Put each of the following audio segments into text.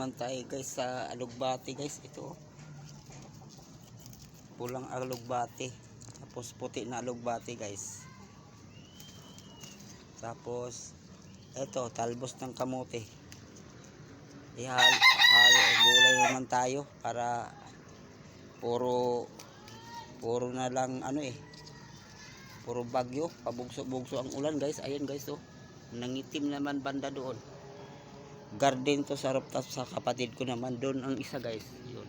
naman tayo guys sa alugbati guys. Ito pulang alugbati, tapos puti na alugbati guys. Tapos ito talbos ng kamote. Ihalo gulay naman tayo para puro na lang puro bagyo, pabugso-bugso ang ulan guys. Ayan guys, nangitim naman banda doon. Garden to sa rooftop sa kapatid ko naman. Doon ang isa guys, yun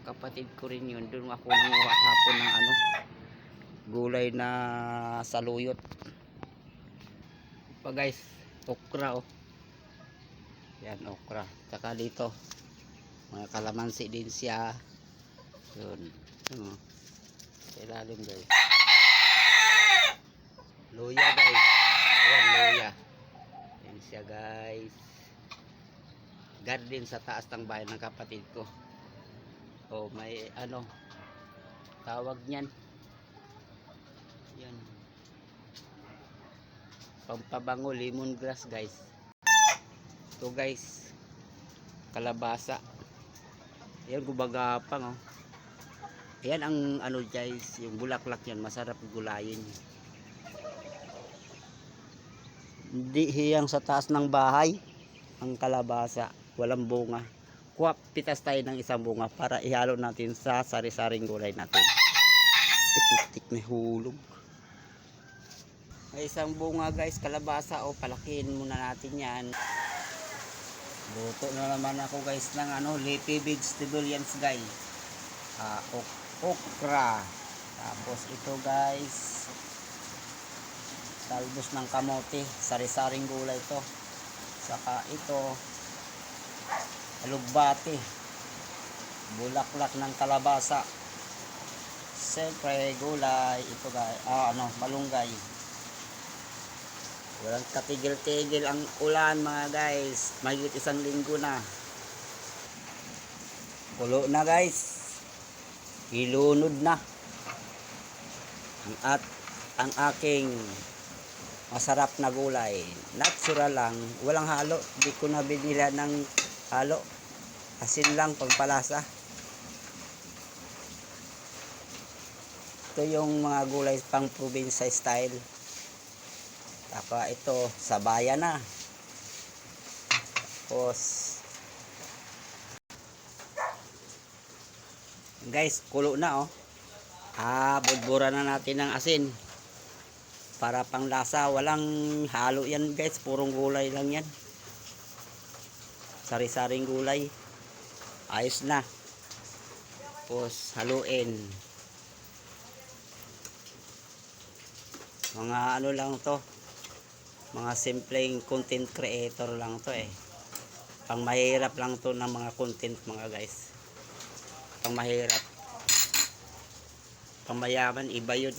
kapatid ko rin yun. Doon ako nanguha hapon ng gulay na saluyot pa guys. Okra yan, okra. Tsaka dito mga kalamansi din siya yun. Ilalim guys, luya guys. Ayan, luya yan siya guys. Garden sa taas ng bahay ng kapatid ko. May tawag niyan, yan, pampabango, lemongrass guys. Ito guys, kalabasa. Yan, gubagapang yan ang guys, yung bulaklak yan, masarap gulayin. Hindi hiyang sa taas ng bahay ang kalabasa, walang bunga. Pitas tayo ng isang bunga para ihalo natin sa sari-saring gulay natin. Putik na hulog. May isang bunga guys, kalabasa. Palakihin muna natin yan. Luto na naman ako guys ng leafy vegetable yan guys. Okra. Tapos ito guys, talbos ng kamote, sari-saring gulay to. Saka ito alugbati, bulaklak ng kalabasa, siyempre gulay. Ito guys, malunggay. Walang katigil-tigil ang ulan mga guys. Mahigit isang linggo na. Kulo na guys, ilunod na ang aking masarap na gulay. Natural lang, walang halo. Di ko na binila ng halo, asin lang pagpalasa. Ito yung mga gulay pang probinsya style. Tapos ito sabayan na. Tapos guys, kulo na budbura na natin ng asin para panglasa. Walang halo yan guys, purong gulay lang yan, sari-saring gulay. Ayos na. Tapos haluin. Mga lang to, mga simpleng content creator lang to pang mahirap lang to ng mga content mga guys. Pang mahirap, pang mayaman iba yun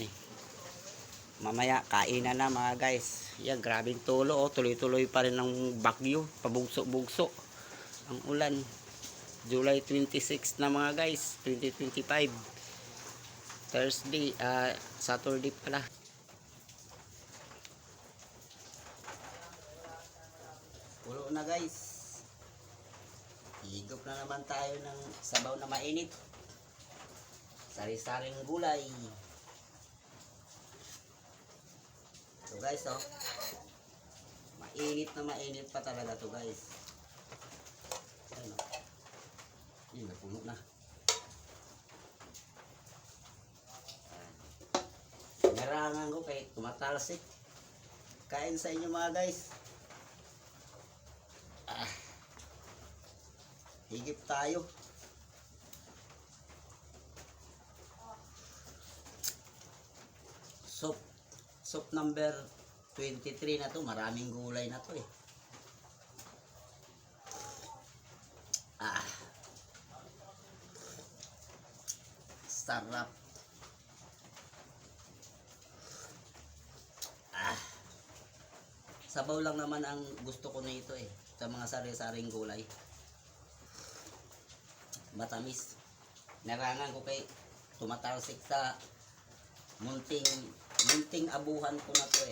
Mamaya kainan na mga guys. Yan, grabing tulo tuloy-tuloy pa rin ng bagyo, pabugso-bugso ang ulan. July 26 na mga guys, 2025, Thursday, Saturday pala. Ulo na guys, higop na naman tayo ng sabaw na mainit, sari-saring gulay. So guys, mainit na mainit pa talaga to guys. Ayun, napuno na. Narangan ko kay tumatalsik. Kain sa inyo mga guys. Higip tayo. Soup number 23 na to. Maraming gulay na to sarap. Sabaw lang naman ang gusto ko nito sa mga sari-saring gulay. Matamis. Narangan ko kay tumatalsik sa munting abuhan ko na to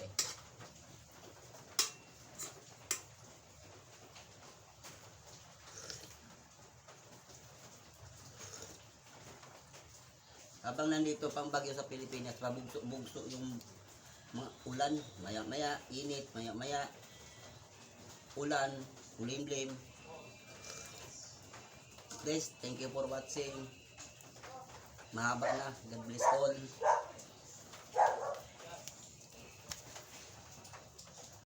Habang nandito pang bagyo sa Pilipinas, pabugso-bugso yung mga ulan, maya-maya init, maya-maya ulan, kulimlim. Guys, thank you for watching. Mahaba na. God bless all.